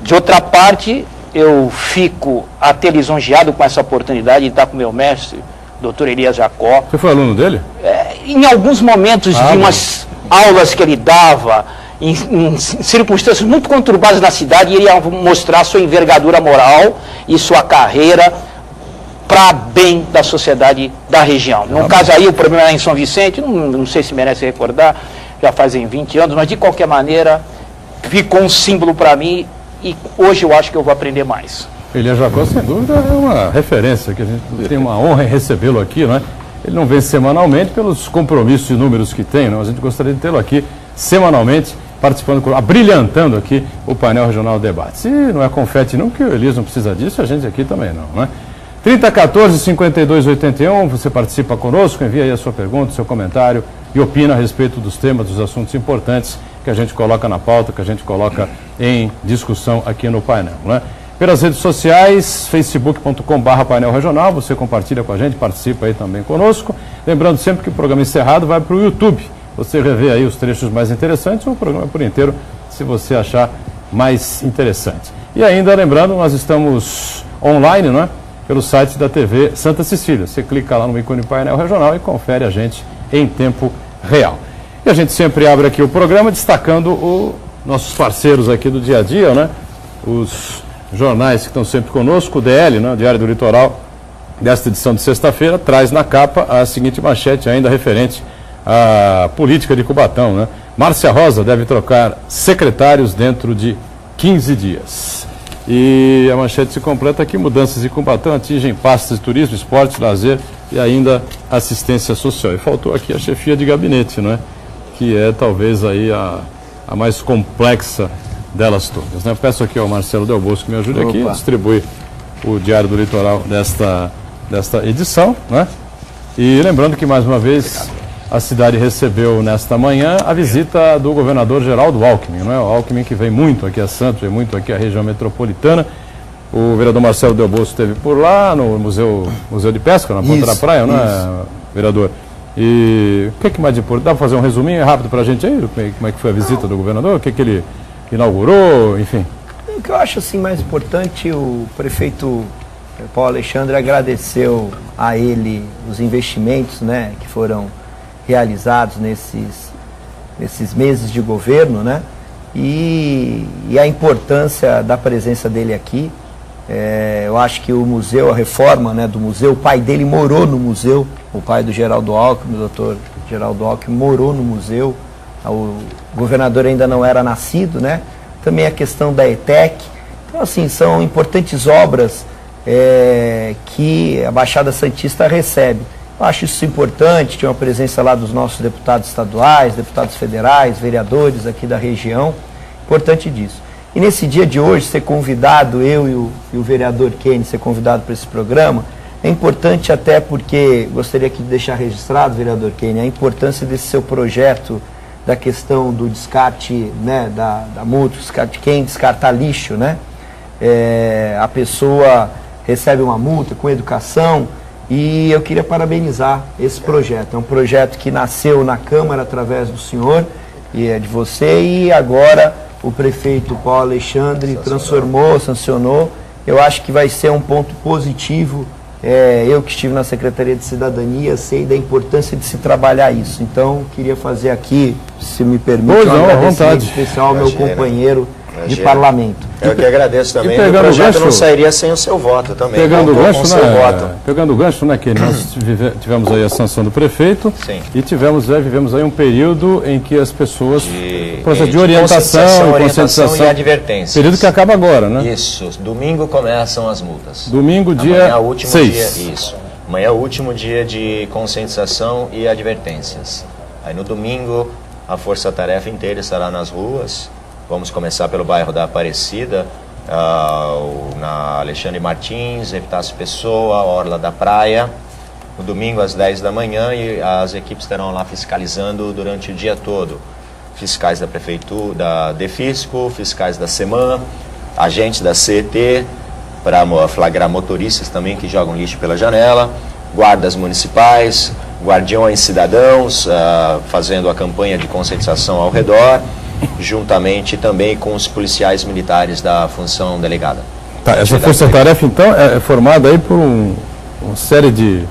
De outra parte, eu fico até lisonjeado com essa oportunidade de estar com o meu mestre, Dr. Elias Jacó. Você foi aluno dele? Em alguns momentos de umas aulas que ele dava, em circunstâncias muito conturbadas na cidade, ele ia mostrar sua envergadura moral e sua carreira para bem da sociedade da região. No caso aí, o problema era em São Vicente, não sei se merece recordar, já fazem 20 anos, mas de qualquer maneira, ficou um símbolo para mim e hoje eu acho que eu vou aprender mais. Elias Jacó, sem dúvida, é uma referência, que a gente tem uma honra em recebê-lo aqui, não é? Ele não vem semanalmente pelos compromissos e números que tem, não? A gente gostaria de tê-lo aqui semanalmente, participando, abrilhantando aqui o painel regional de debates. E não é confete não, que o Elias não precisa disso, a gente aqui também não, é? 3014-5281, você participa conosco, envia aí a sua pergunta, o seu comentário e opina a respeito dos temas, dos assuntos importantes que a gente coloca na pauta, que a gente coloca em discussão aqui no painel, né? Pelas redes sociais, facebook.com/painel regional, você compartilha com a gente, participa aí também conosco. Lembrando sempre que o programa encerrado vai para o YouTube. Você revê aí os trechos mais interessantes ou o programa por inteiro, se você achar mais interessante. E ainda lembrando, nós estamos online, não é? Pelo site da TV Santa Cecília. Você clica lá no ícone painel regional e confere a gente em tempo real. E a gente sempre abre aqui o programa destacando os nossos parceiros aqui do dia a dia, né? Os jornais que estão sempre conosco, o DL, né? O Diário do Litoral, desta edição de sexta-feira, traz na capa a seguinte manchete ainda referente à política de Cubatão, né? Márcia Rosa deve trocar secretários dentro de 15 dias. E a manchete se completa aqui: mudanças em Cubatão atingem pastas de turismo, esporte, lazer e ainda assistência social. E faltou aqui a chefia de gabinete, não é? Que é talvez aí a mais complexa delas todas, né? Peço aqui ao Marcelo Del Bosco que me ajude aqui, distribui o Diário do Litoral desta edição, né? E lembrando que mais uma vez a cidade recebeu nesta manhã a visita do governador Geraldo Alckmin, não é? O Alckmin que vem muito aqui a Santos, vem muito aqui à região metropolitana. O vereador Marcelo Del Bosco esteve por lá no Museu de Pesca, na Ponta da Praia, não é, vereador? E o que mais de importante? Dá para fazer um resuminho rápido para a gente aí? Como é que foi a visita do governador? O que ele inaugurou, enfim? O que eu acho assim mais importante, o prefeito Paulo Alexandre agradeceu a ele os investimentos, né, que foram realizados nesses meses de governo, né, e a importância da presença dele aqui. Eu acho que o museu, a reforma, né, do museu, o pai dele morou no museu, o pai do Geraldo Alckmin, o doutor Geraldo Alckmin, morou no museu, o governador ainda não era nascido, né? Também a questão da ETEC. Então, assim, são importantes obras que a Baixada Santista recebe. Eu acho isso importante, tinha uma presença lá dos nossos deputados estaduais, deputados federais, vereadores aqui da região, importante disso. E nesse dia de hoje, ser convidado, eu e o vereador Kenny, ser convidado para esse programa, é importante até porque, gostaria aqui de deixar registrado, vereador Kenny, a importância desse seu projeto da questão do descarte, né, da multa, descarte, quem descartar lixo, né? A pessoa recebe uma multa com educação e eu queria parabenizar esse projeto. É um projeto que nasceu na Câmara através do senhor e de você e agora o prefeito Paulo Alexandre transformou, sancionou. Eu acho que vai ser um ponto positivo. Eu que estive na Secretaria de Cidadania sei da importância de se trabalhar isso. Então, queria fazer aqui, se me permite, um agradecimento especial ao meu companheiro de parlamento. Eu que agradeço também. O projeto não sairia sem o seu voto também. Pegando o gancho, né, que nós tivemos aí a sanção do prefeito. Sim. E vivemos aí um período em que as pessoas processo de orientação e advertências. Período que acaba agora, né? Isso. Domingo começam as multas. Domingo, dia 6. Isso. Amanhã é o último dia de conscientização e advertências. Aí no domingo a força-tarefa inteira estará nas ruas. Vamos começar pelo bairro da Aparecida, na Alexandre Martins, Epitácio Pessoa, Orla da Praia, no domingo às 10 da manhã, e as equipes estarão lá fiscalizando durante o dia todo. Fiscais da Prefeitura, da Defisco, fiscais da SEMAN, agentes da CET, para flagrar motoristas também que jogam lixo pela janela, guardas municipais, guardiões cidadãos, fazendo a campanha de conscientização ao redor. juntamente também com os policiais militares da função delegada. Tá, essa força-tarefa, então, é formada aí por uma série de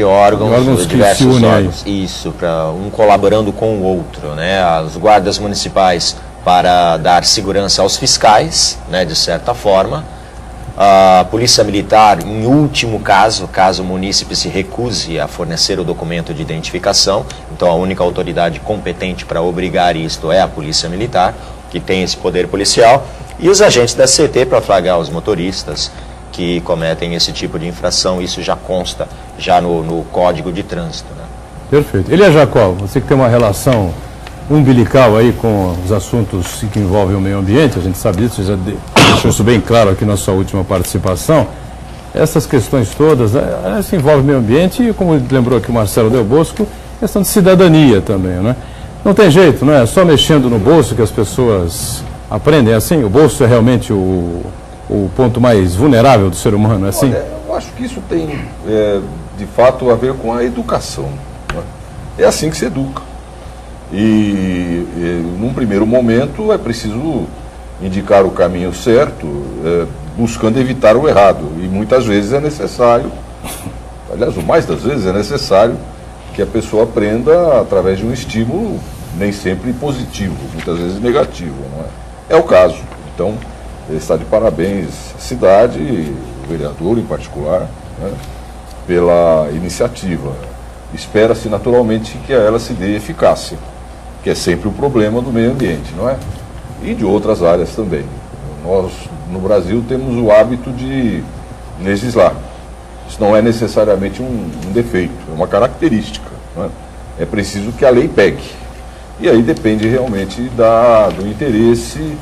órgãos diversos que se unem órgãos. Aí. Isso, para um colaborando com o outro, né? As guardas municipais para dar segurança aos fiscais, né, de certa forma. A Polícia Militar, em último caso o munícipe se recuse a fornecer o documento de identificação, então a única autoridade competente para obrigar isto é a Polícia Militar, que tem esse poder policial, e os agentes da CT para flagrar os motoristas que cometem esse tipo de infração. Isso já consta já no Código de Trânsito. Né? Perfeito. Elia Jacó, você que tem uma relação umbilical aí com os assuntos que envolvem o meio ambiente, a gente sabe disso, já deixou isso bem claro aqui na sua última participação. Essas questões todas, se envolve o meio ambiente e, como lembrou aqui o Marcelo Del Bosco, questão de cidadania também, né? Não tem jeito, não é só mexendo no bolso que as pessoas aprendem assim? O bolso é realmente o ponto mais vulnerável do ser humano, é assim? Olha, eu acho que isso tem, de fato, a ver com a educação. Né? É assim que se educa. E num primeiro momento é preciso indicar o caminho certo, buscando evitar o errado. E muitas vezes é necessário, aliás, o mais das vezes é necessário que a pessoa aprenda através de um estímulo nem sempre positivo, muitas vezes negativo. Não é? É o caso. Então, está de parabéns a cidade, o vereador em particular, né, pela iniciativa. Espera-se naturalmente que a ela se dê eficácia, que é sempre o problema do meio ambiente, não é? E de outras áreas também. Nós, no Brasil, temos o hábito de legislar. Isso não é necessariamente um defeito, é uma característica. Não é? É preciso que a lei pegue. E aí depende realmente do interesse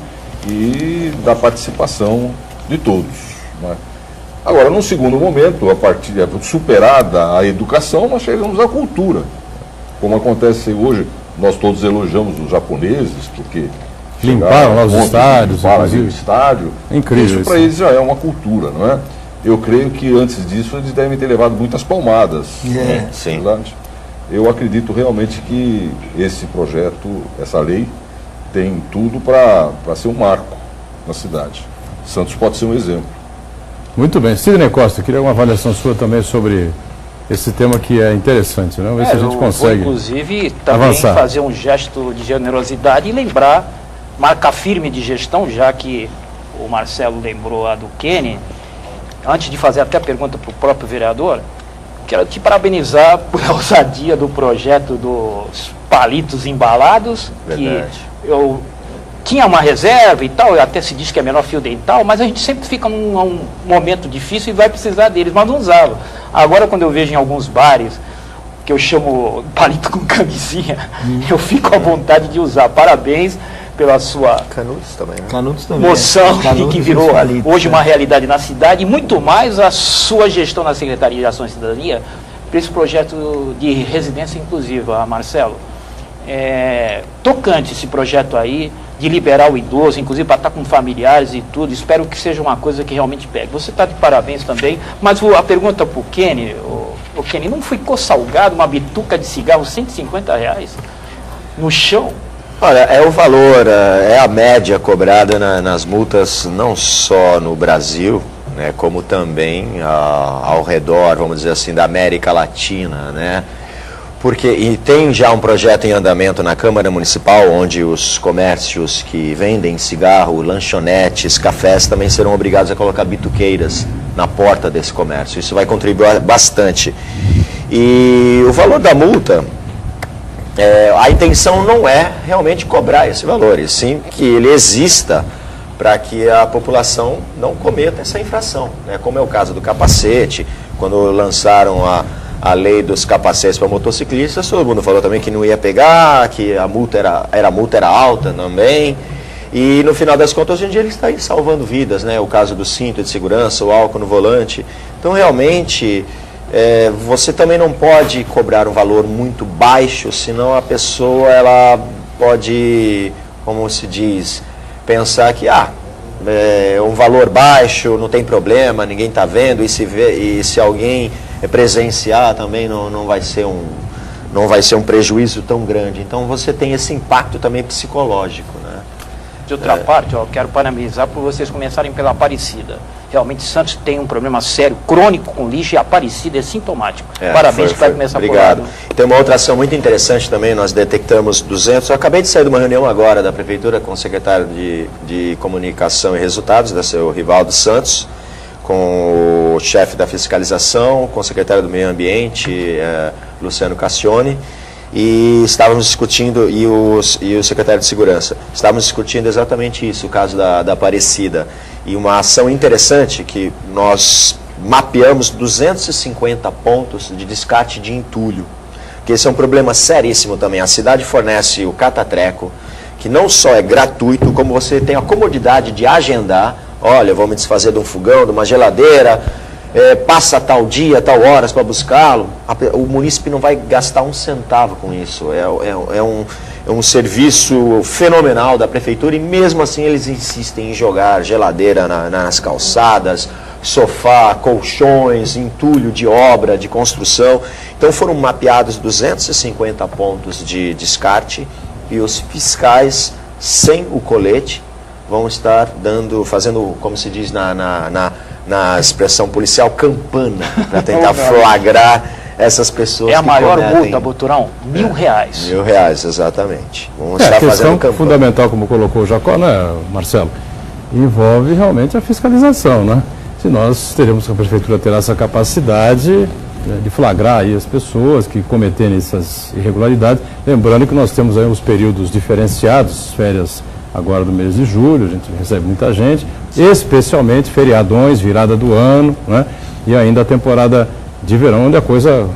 e da participação de todos. Não é? Agora, num segundo momento, a partir superada a educação, nós chegamos à cultura. Como acontece hoje, nós todos elogiamos os japoneses, porque limparam lá os estádios, o estádio. Incrível. Isso para eles já é uma cultura, não é? Eu creio que antes disso eles devem ter levado muitas palmadas. Né? Sim. Verdade? Eu acredito realmente que esse projeto, essa lei, tem tudo para ser um marco na cidade. Santos pode ser um exemplo. Muito bem. Sidney Costa, queria uma avaliação sua também sobre esse tema que é interessante, né? Vamos ver se a gente consegue vou, inclusive, também avançar. Fazer um gesto de generosidade e lembrar, marca firme de gestão, já que o Marcelo lembrou a do Kenny, antes de fazer até a pergunta para o próprio vereador, quero te parabenizar por a ousadia do projeto dos palitos embalados. Verdade. Que eu tinha uma reserva e tal, até se diz que é menor fio dental, mas a gente sempre fica num momento difícil e vai precisar deles, mas não usava. Agora, quando eu vejo em alguns bares, que eu chamo palito com camisinha, eu fico à vontade de usar. Parabéns pela sua Canudos também, né? Canudos também, moção, Canudos que virou palitos, hoje uma realidade na cidade, e muito mais a sua gestão na Secretaria de Ação e Cidadania, para esse projeto de residência inclusiva, Marcelo. Tocante esse projeto aí, de liberar o idoso, inclusive para estar com familiares e tudo. Espero que seja uma coisa que realmente pegue. Você está de parabéns também, mas a pergunta para o Kenny, o Kenny, não ficou salgado uma bituca de cigarro R$150 no chão? Olha, é o valor, é a média cobrada nas multas, não só no Brasil, né, como também ao redor, vamos dizer assim, da América Latina, né? E tem já um projeto em andamento na Câmara Municipal, onde os comércios que vendem cigarro, lanchonetes, cafés, também serão obrigados a colocar bituqueiras na porta desse comércio. Isso vai contribuir bastante. E o valor da multa, a intenção não é realmente cobrar esse valor, e sim que ele exista para que a população não cometa essa infração, né? Como é o caso do capacete, quando lançaram a lei dos capacetes para motociclistas, todo mundo falou também que não ia pegar, que a multa era alta também. E no final das contas, hoje em dia ele está aí salvando vidas, né? O caso do cinto de segurança, o álcool no volante. Então realmente você também não pode cobrar um valor muito baixo, senão a pessoa ela pode, como se diz, pensar que é um valor baixo, não tem problema, ninguém está vendo, e se alguém presenciar também não vai ser não vai ser um prejuízo tão grande. Então você tem esse impacto também psicológico, né? De outra parte, eu quero parabenizar por vocês começarem pela Aparecida. Realmente Santos tem um problema sério, crônico com lixo, e a Aparecida é sintomático. Parabéns para começar por lá. Obrigado. Tem uma outra ação muito interessante também, nós detectamos 200, eu acabei de sair de uma reunião agora da Prefeitura com o secretário de Comunicação e Resultados, da seu Rivaldo Santos, com o chefe da fiscalização, com o secretário do Meio Ambiente, Luciano Cassione, e estávamos discutindo, e o secretário de Segurança, estávamos discutindo exatamente isso, o caso da Aparecida. E uma ação interessante que nós mapeamos 250 pontos de descarte de entulho, que esse é um problema seríssimo também. A cidade fornece o catatreco, que não só é gratuito, como você tem a comodidade de agendar. Olha, vou me desfazer de um fogão, de uma geladeira, passa tal dia, tal horas para buscá-lo. O munícipe não vai gastar um centavo com isso. É um serviço fenomenal da prefeitura, e mesmo assim eles insistem em jogar geladeira nas calçadas, sofá, colchões, entulho de obra, de construção. Então foram mapeados 250 pontos de descarte, e os fiscais sem o colete vão estar fazendo, como se diz na expressão policial, campana, para tentar flagrar essas pessoas. É a maior multa, Boturão, R$1.000. R$1.000, exatamente. Vamos a estar questão fazendo campanha. fundamental, como colocou o Jacó, né, Marcelo, envolve realmente a fiscalização, né? Se nós teremos que a Prefeitura ter essa capacidade de flagrar aí as pessoas que cometerem essas irregularidades, lembrando que nós temos aí os períodos diferenciados, férias agora do mês de julho, a gente recebe muita gente, especialmente feriadões, virada do ano, né? E ainda a temporada de verão, onde a coisa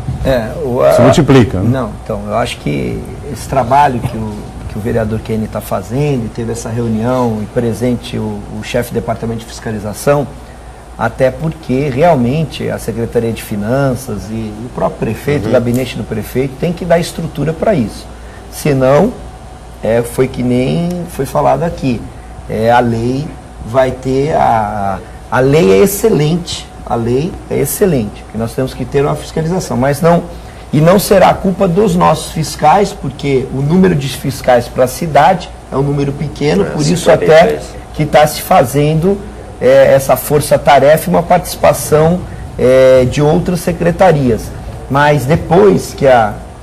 se multiplica. Né? Não, então, eu acho que esse trabalho que o vereador Kenny está fazendo, teve essa reunião e presente o chefe de departamento de fiscalização, até porque realmente a Secretaria de Finanças e o próprio prefeito, o gabinete do prefeito, tem que dar estrutura para isso. Senão, foi que nem foi falado aqui, a lei vai ter, a lei é excelente, que nós temos que ter uma fiscalização, mas não será culpa dos nossos fiscais, porque o número de fiscais para a cidade é um número pequeno, por isso até que está se fazendo essa força-tarefa e uma participação de outras secretarias. Mas depois que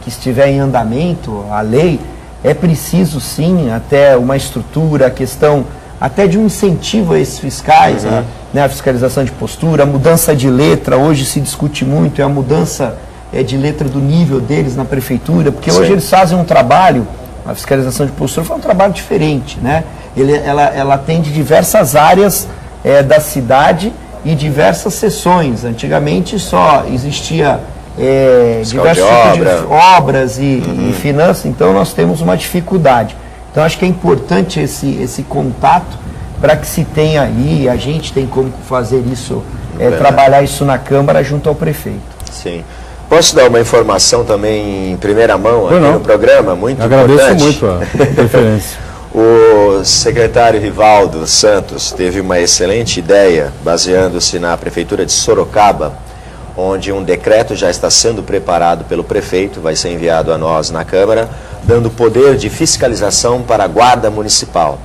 estiver em andamento a lei, é preciso sim até uma estrutura, a questão até de um incentivo a esses fiscais, a fiscalização de postura, a mudança de letra, hoje se discute muito, a mudança de letra do nível deles na prefeitura, porque hoje eles fazem um trabalho, a fiscalização de postura foi um trabalho diferente, né? Ela atende diversas áreas da cidade e diversas seções. Antigamente só existia diversos tipos de obras e finanças, então nós temos uma dificuldade. Então acho que é importante esse contato para que se tenha aí, a gente tem como fazer isso, trabalhar isso na Câmara junto ao prefeito. Sim. Posso dar uma informação também em primeira mão aqui no programa? Muito importante. Agradeço muito a preferência. O secretário Rivaldo Santos teve uma excelente ideia, baseando-se na Prefeitura de Sorocaba, onde um decreto já está sendo preparado pelo prefeito, vai ser enviado a nós na Câmara, dando poder de fiscalização para a Guarda Municipal.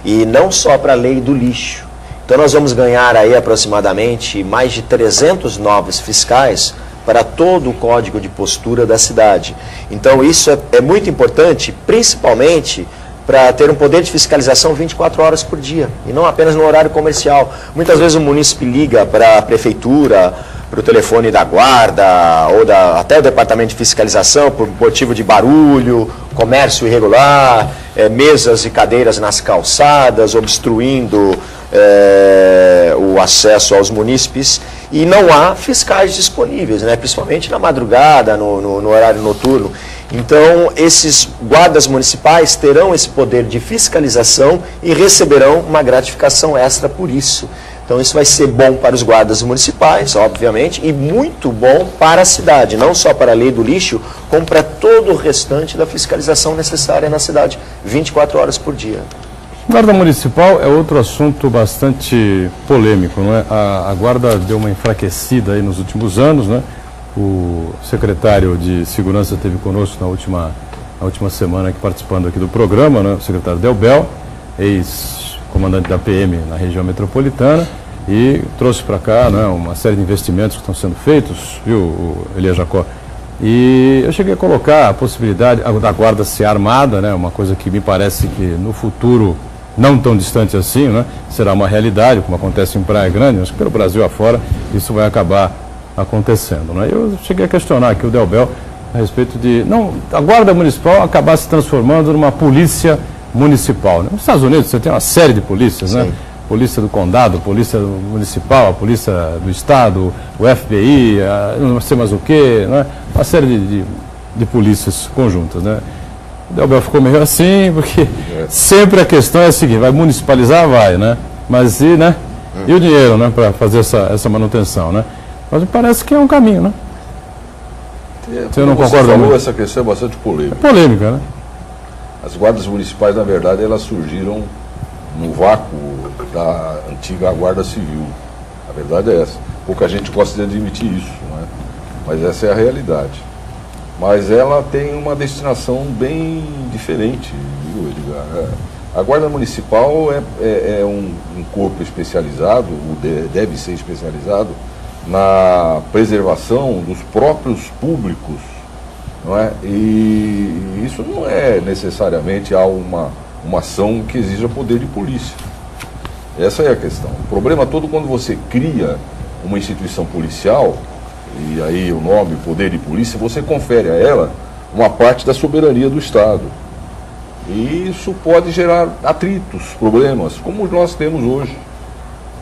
E não só para a lei do lixo. Então nós vamos ganhar aí aproximadamente mais de 300 novos fiscais para todo o código de postura da cidade. Então isso é muito importante, principalmente para ter um poder de fiscalização 24 horas por dia, e não apenas no horário comercial. Muitas vezes o munícipe liga para a prefeitura, para o telefone da guarda, ou até o departamento de fiscalização, por motivo de barulho, comércio irregular, mesas e cadeiras nas calçadas, obstruindo o acesso aos munícipes, e não há fiscais disponíveis, né? Principalmente na madrugada, no horário noturno. Então, esses guardas municipais terão esse poder de fiscalização e receberão uma gratificação extra por isso. Então, isso vai ser bom para os guardas municipais, obviamente, e muito bom para a cidade, não só para a lei do lixo, como para todo o restante da fiscalização necessária na cidade, 24 horas por dia. Guarda municipal é outro assunto bastante polêmico, não é? A guarda deu uma enfraquecida aí nos últimos anos, né? O secretário de Segurança esteve conosco na última semana aqui, participando aqui do programa, né? O secretário Delbel, ex-comandante da PM na região metropolitana, e trouxe para cá, né, uma série de investimentos que estão sendo feitos, viu, Elias Jacó? E eu cheguei a colocar a possibilidade da guarda ser armada, né, uma coisa que me parece que no futuro, não tão distante assim, né, será uma realidade, como acontece em Praia Grande, acho que pelo Brasil afora isso vai acabar acontecendo, né? Eu cheguei a questionar aqui o Delbel a respeito de a guarda municipal acabar se transformando numa polícia municipal, né? Nos Estados Unidos você tem uma série de polícias, né? Polícia do Condado, Polícia Municipal, a Polícia do Estado, o FBI, não sei mais o que, né? Uma série de polícias conjuntas, né? O Delbel ficou meio assim, porque sempre a questão é a seguinte: vai municipalizar? Vai, né? Mas e, né? E o dinheiro, né? Para fazer essa manutenção, né? Mas me parece que é um caminho, né? Você não concorda muito? Essa questão é bastante polêmica. É polêmica, né? As guardas municipais, na verdade, elas surgiram no vácuo da antiga Guarda Civil. A verdade é essa. Pouca gente gosta de admitir isso, não é? Mas essa é a realidade. Mas ela tem uma destinação bem diferente, viu, Edgar? A Guarda Municipal é um corpo especializado, deve ser especializado, na preservação dos próprios públicos, não é? E isso não é necessariamente uma ação que exija poder de polícia. Essa é a questão. O problema todo quando você cria uma instituição policial, e aí o nome, poder de polícia, você confere a ela uma parte da soberania do Estado. E isso pode gerar atritos, problemas, como nós temos hoje,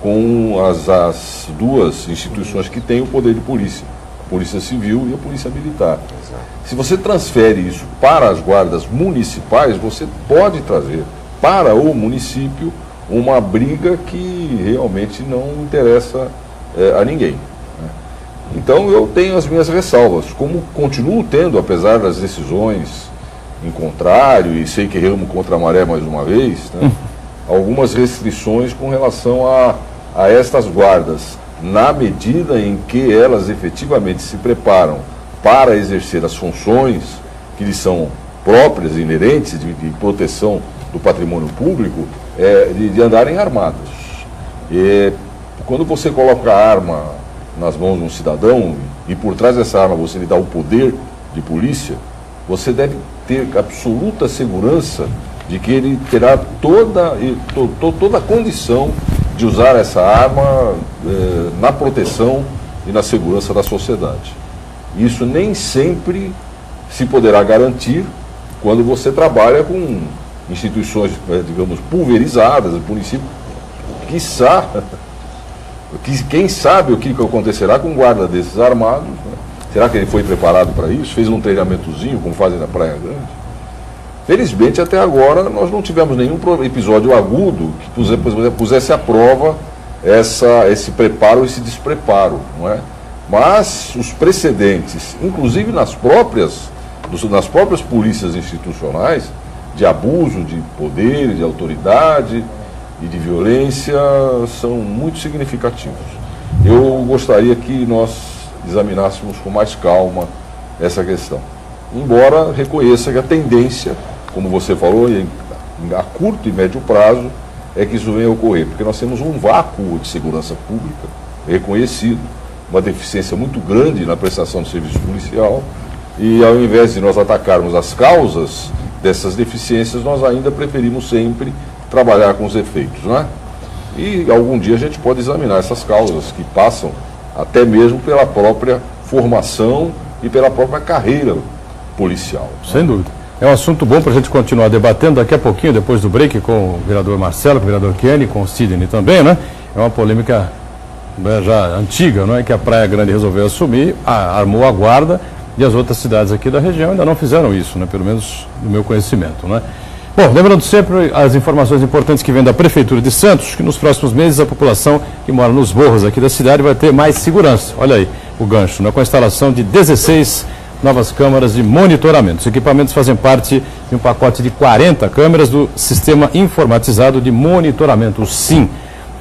com as duas instituições que têm o poder de polícia, a Polícia Civil e a Polícia Militar. Se você transfere isso para as guardas municipais, você pode trazer para o município uma briga que realmente não interessa a ninguém. Então eu tenho as minhas ressalvas, como continuo tendo, apesar das decisões em contrário, e sei que remo contra a maré mais uma vez, né, algumas restrições com relação a estas guardas, na medida em que elas efetivamente se preparam para exercer as funções que lhes são próprias, inerentes, de proteção do patrimônio público, de andarem armados. E quando você coloca a arma nas mãos de um cidadão e por trás dessa arma você lhe dá o poder de polícia, você deve ter absoluta segurança de que ele terá toda a condição de usar essa arma na proteção e na segurança da sociedade. Isso nem sempre se poderá garantir quando você trabalha com instituições, digamos, pulverizadas, município, quem sabe o que acontecerá com um guarda desses armados, né? Será que ele foi preparado para isso? Fez um treinamentozinho, como fazem na Praia Grande? Felizmente, até agora, nós não tivemos nenhum episódio agudo que pusesse à prova esse preparo, esse despreparo, não é? Mas os precedentes, inclusive nas próprias polícias institucionais, de abuso de poder, de autoridade e de violência, são muito significativos. Eu gostaria que nós examinássemos com mais calma essa questão. Embora reconheça que a tendência, como você falou, a curto e médio prazo, é que isso venha a ocorrer, porque nós temos um vácuo de segurança pública reconhecido, uma deficiência muito grande na prestação de serviço policial, e ao invés de nós atacarmos as causas dessas deficiências, nós ainda preferimos sempre trabalhar com os efeitos, não é? E algum dia a gente pode examinar essas causas que passam até mesmo pela própria formação e pela própria carreira policial. Sem dúvida. É um assunto bom para a gente continuar debatendo daqui a pouquinho, depois do break, com o vereador Marcelo, com o vereador Kenny, com o Sidney também, né? É uma polêmica já antiga, não é? Que a Praia Grande resolveu assumir, armou a guarda, e as outras cidades aqui da região ainda não fizeram isso, né? Pelo menos no meu conhecimento, né? Bom, lembrando sempre as informações importantes que vêm da Prefeitura de Santos, que nos próximos meses a população que mora nos morros aqui da cidade vai ter mais segurança. Olha aí o gancho, né? Com a instalação de 16 novas câmaras de monitoramento. Os equipamentos fazem parte de um pacote de 40 câmeras do Sistema Informatizado de Monitoramento, o SIM,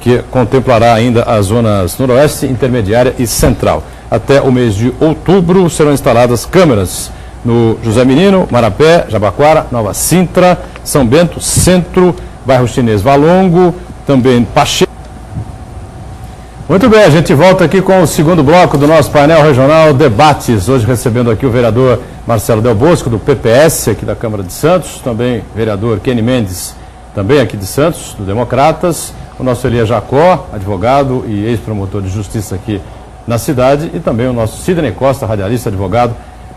que contemplará ainda as zonas noroeste, intermediária e central. Até o mês de outubro serão instaladas câmeras no José Menino, Marapé, Jabaquara, Nova Sintra, São Bento, Centro, bairro Chinês Valongo, também Pacheco. Muito bem, a gente volta aqui com o segundo bloco do nosso painel regional Debates. Hoje recebendo aqui o vereador Marcelo Del Bosco, do PPS, aqui da Câmara de Santos, também vereador Kenny Mendes, também aqui de Santos, do Democratas, o nosso Elias Jacó, advogado e ex-promotor de justiça aqui na cidade, e também o nosso Sidney Costa, radialista, advogado,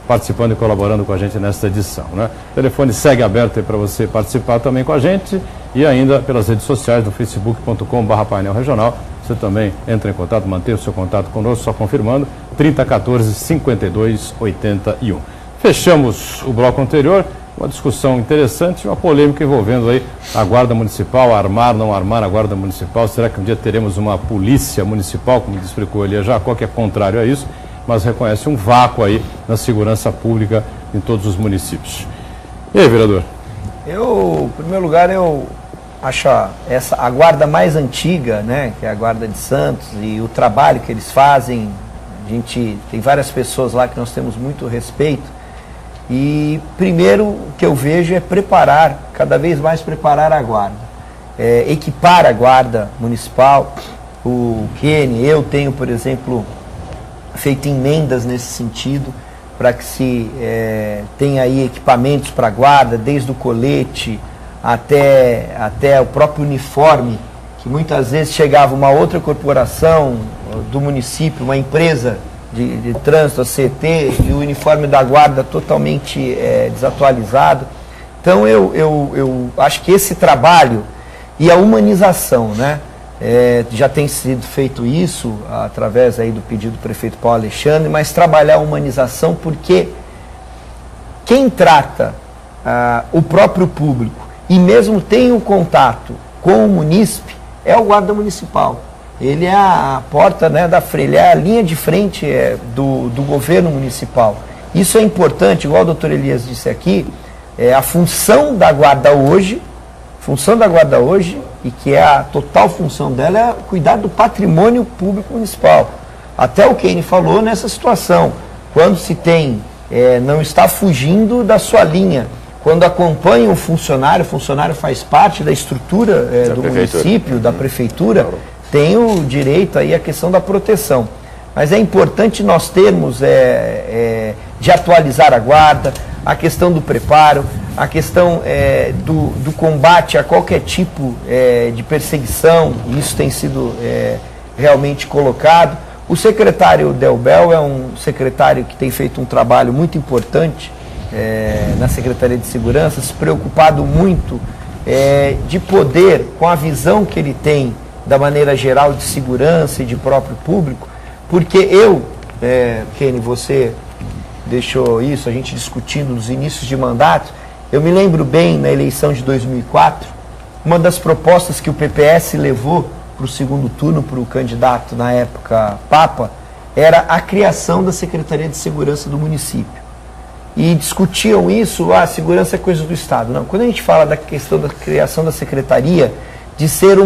participando e colaborando com a gente nesta edição, né? O telefone segue aberto aí para você participar também com a gente e ainda pelas redes sociais no facebook.com/painel regional. Você também entra em contato, mantém o seu contato conosco, só confirmando, 3014-5281. Fechamos o bloco anterior, uma discussão interessante, uma polêmica envolvendo aí a Guarda Municipal, armar, não armar a Guarda Municipal. Será que um dia teremos uma polícia municipal, como explicou Elias Jacó, que é contrário a isso, mas reconhece um vácuo aí na segurança pública em todos os municípios. E aí, vereador? Em primeiro lugar, eu acho a guarda mais antiga, né, que é a Guarda de Santos, e o trabalho que eles fazem, a gente tem várias pessoas lá que nós temos muito respeito, e primeiro o que eu vejo é preparar, cada vez mais preparar a guarda, equipar a Guarda Municipal. O Kenny, eu tenho, por exemplo, feito emendas nesse sentido, para que se tenha aí equipamentos para a guarda, desde o colete até o próprio uniforme, que muitas vezes chegava uma outra corporação do município, uma empresa de trânsito, a CT, e o uniforme da guarda totalmente desatualizado. Então eu acho que esse trabalho e a humanização, né? Já tem sido feito isso através aí do pedido do prefeito Paulo Alexandre, mas trabalhar a humanização, porque quem trata o próprio público e mesmo tem um contato com o munícipe é o guarda municipal. Ele é a porta, né, da frente, ele é a linha de frente do governo municipal. Isso é importante, igual o doutor Elias disse aqui, a função da guarda hoje, e que é a total função dela, é cuidar do patrimônio público municipal. Até o Kenny falou nessa situação, quando se tem, não está fugindo da sua linha, quando acompanha o funcionário faz parte da estrutura do município, da prefeitura, tem o direito aí à questão da proteção. Mas é importante nós termos de atualizar a guarda, a questão do preparo, a questão do combate a qualquer tipo de perseguição, isso tem sido realmente colocado. O secretário Delbel é um secretário que tem feito um trabalho muito importante na Secretaria de Segurança, se preocupado muito de poder, com a visão que ele tem da maneira geral de segurança e de próprio público, porque Kenny, você deixou isso, a gente discutindo nos inícios de mandato, eu me lembro bem, na eleição de 2004, uma das propostas que o PPS levou para o segundo turno, para o candidato, na época, Papa, era a criação da Secretaria de Segurança do município. E discutiam isso, a segurança é coisa do Estado. Não, quando a gente fala da questão da criação da Secretaria, de ser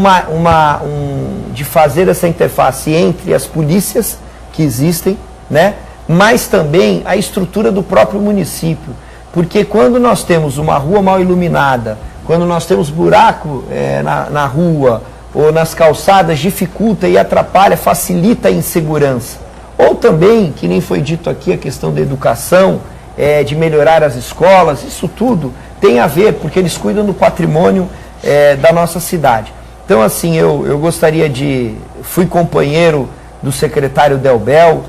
de fazer essa interface entre as polícias que existem, né, mas também a estrutura do próprio município. Porque quando nós temos uma rua mal iluminada, quando nós temos buraco na rua ou nas calçadas, dificulta e atrapalha, facilita a insegurança. Ou também, que nem foi dito aqui, a questão da educação, de melhorar as escolas, isso tudo tem a ver, porque eles cuidam do patrimônio da nossa cidade. Então, assim, eu gostaria fui companheiro do secretário Delbel,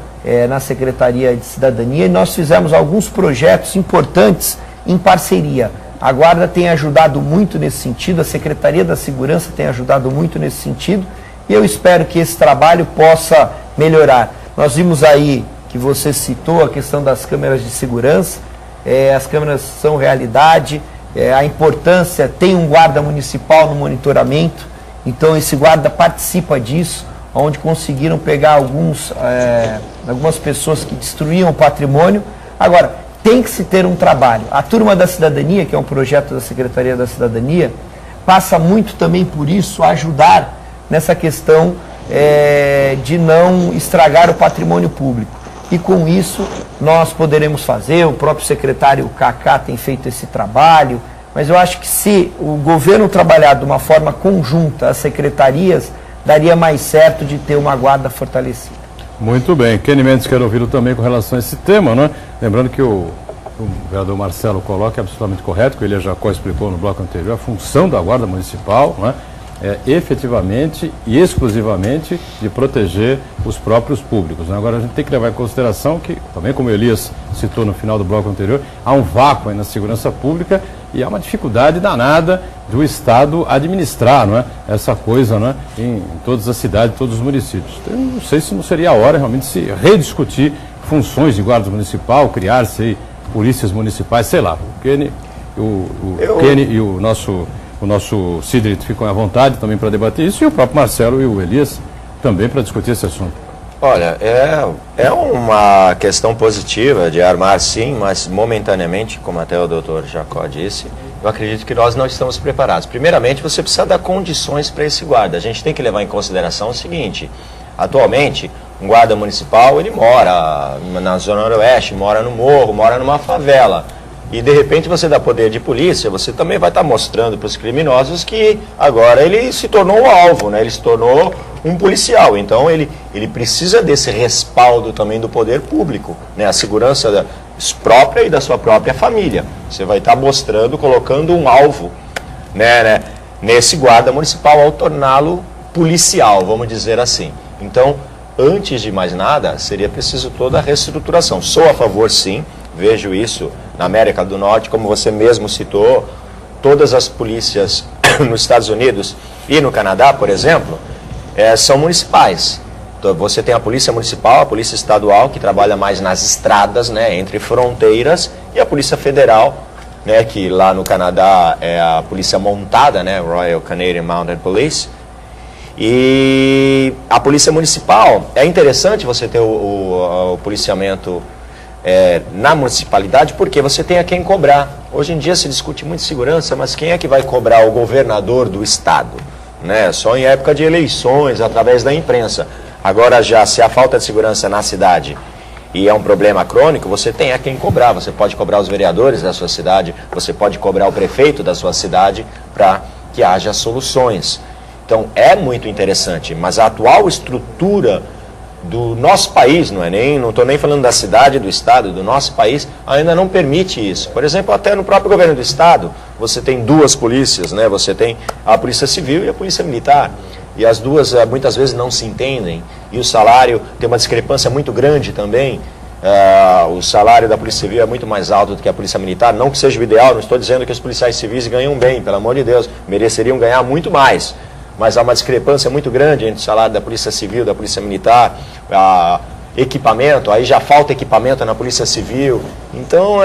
na Secretaria de Cidadania, e nós fizemos alguns projetos importantes em parceria. A Guarda tem ajudado muito nesse sentido, a Secretaria da Segurança tem ajudado muito nesse sentido, e eu espero que esse trabalho possa melhorar. Nós vimos aí, que você citou, a questão das câmeras de segurança, as câmeras são realidade, a importância, tem um guarda municipal no monitoramento, então esse guarda participa disso, onde conseguiram pegar algumas pessoas que destruíam o patrimônio. Agora, tem que se ter um trabalho. A Turma da Cidadania, que é um projeto da Secretaria da Cidadania, passa muito também por isso, a ajudar nessa questão de não estragar o patrimônio público. E com isso nós poderemos fazer, o próprio secretário Kaká tem feito esse trabalho, mas eu acho que se o governo trabalhar de uma forma conjunta, as secretarias, daria mais certo de ter uma guarda fortalecida. Muito bem. Kenny Mendes quer ouvi-lo também com relação a esse tema, né? Lembrando que o vereador Marcelo coloca é absolutamente correto, que ele já explicou no bloco anterior, a função da Guarda Municipal, né, é efetivamente e exclusivamente de proteger os próprios públicos, né? Agora a gente tem que levar em consideração que, também como o Elias citou no final do bloco anterior, há um vácuo aí na segurança pública e há uma dificuldade danada do Estado administrar, não é, essa coisa, não é, em todas as cidades, todos os municípios. Então, eu não sei se não seria a hora realmente de se rediscutir funções de guarda municipal, criar-se polícias municipais, sei lá. O Kenny, Kenny e o nosso Sidrit ficam à vontade também para debater isso, e o próprio Marcelo e o Elias também para discutir esse assunto. Olha, é uma questão positiva de armar sim, mas momentaneamente, como até o doutor Jacó disse, eu acredito que nós não estamos preparados. Primeiramente, você precisa dar condições para esse guarda. A gente tem que levar em consideração o seguinte: atualmente, um guarda municipal, ele mora na Zona Noroeste, mora no morro, mora numa favela. E de repente você dá poder de polícia, você também vai estar mostrando para os criminosos que agora ele se tornou um alvo, né? Ele se tornou um policial. Então ele precisa desse respaldo também do poder público, né? A segurança própria e da sua própria família. Você vai estar mostrando, colocando um alvo, né, nesse guarda municipal ao torná-lo policial, vamos dizer assim. Então, antes de mais nada, seria preciso toda a reestruturação. Sou a favor, sim, vejo isso na América do Norte, como você mesmo citou, todas as polícias nos Estados Unidos e no Canadá, por exemplo, são municipais. Então, você tem a polícia municipal, a polícia estadual, que trabalha mais nas estradas, né, entre fronteiras, e a polícia federal, né, que lá no Canadá é a polícia montada, né, Royal Canadian Mounted Police. E a polícia municipal, é interessante você ter o policiamento na municipalidade, porque você tem a quem cobrar. Hoje em dia se discute muito segurança, mas quem é que vai cobrar? O governador do estado, né? Só em época de eleições, através da imprensa. Agora já, se há falta de segurança na cidade e é um problema crônico, você tem a quem cobrar. Você pode cobrar os vereadores da sua cidade, você pode cobrar o prefeito da sua cidade para que haja soluções. Então é muito interessante, mas a atual estrutura do nosso país, não estou nem falando da cidade, do estado, do nosso país, ainda não permite isso. Por exemplo, até no próprio governo do estado, você tem duas polícias, né? Você tem a polícia civil e a polícia militar, e as duas muitas vezes não se entendem, e o salário tem uma discrepância muito grande também. O salário da polícia civil é muito mais alto do que a polícia militar, não que seja o ideal, não estou dizendo que os policiais civis ganham bem, pelo amor de Deus, mereceriam ganhar muito mais. Mas há uma discrepância muito grande entre o salário da Polícia Civil, da Polícia Militar, equipamento, aí já falta equipamento na Polícia Civil. Então,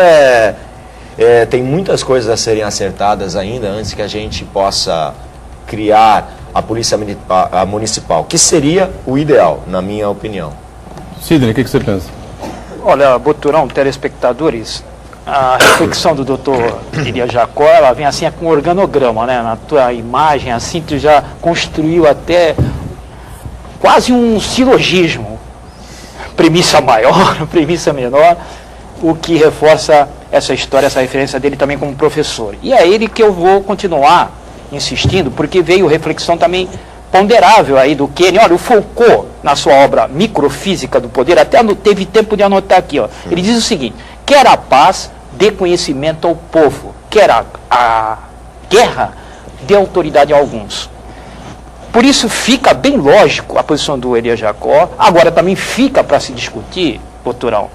tem muitas coisas a serem acertadas ainda antes que a gente possa criar a Polícia Municipal, que seria o ideal, na minha opinião. Sidney, o que você pensa? Olha, Boturão, telespectadores, a reflexão do doutor Elias Jacó, ela vem assim com organograma, né? Na tua imagem, assim, tu já construiu até quase um silogismo. Premissa maior, premissa menor, o que reforça essa história, essa referência dele também como professor. E é ele que eu vou continuar insistindo, porque veio reflexão também ponderável aí do Kenny. Olha, o Foucault, na sua obra Microfísica do Poder, até teve tempo de anotar aqui, ó. Ele diz o seguinte: quer a paz, dê conhecimento ao povo, quer a guerra, dê autoridade a alguns. Por isso fica bem lógico a posição do Elias Jacó. Agora também fica para se discutir, Boturão,